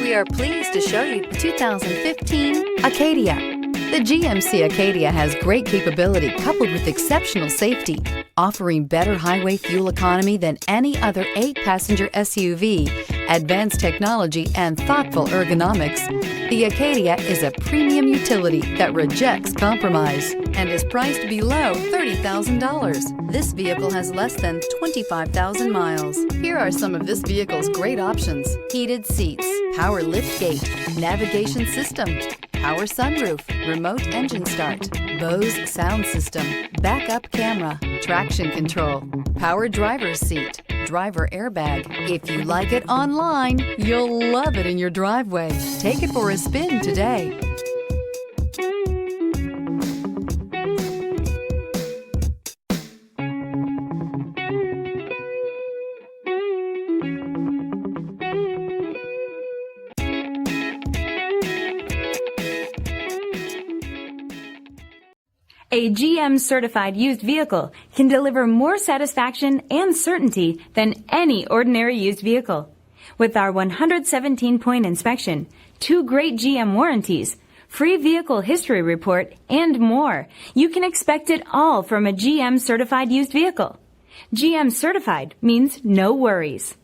We are pleased to show you the 2015 Acadia. The GMC Acadia has great capability coupled with exceptional safety, offering better highway fuel economy than any other 8-passenger SUV, advanced technology, and thoughtful ergonomics. The Acadia is a premium utility that rejects compromise and is priced below $30,000. This vehicle has less than 25,000 miles. Here are some of this vehicle's great options: heated seats, power liftgate, navigation system, power sunroof, remote engine start, Bose sound system, backup camera, traction control, power driver's seat, driver airbag. If you like it online, you'll love it in your driveway. Take it for a spin today. A GM certified used vehicle can deliver more satisfaction and certainty than any ordinary used vehicle. With our 117-point inspection, 2 great GM warranties, free vehicle history report, and more, you can expect it all from a GM certified used vehicle. GM certified means no worries.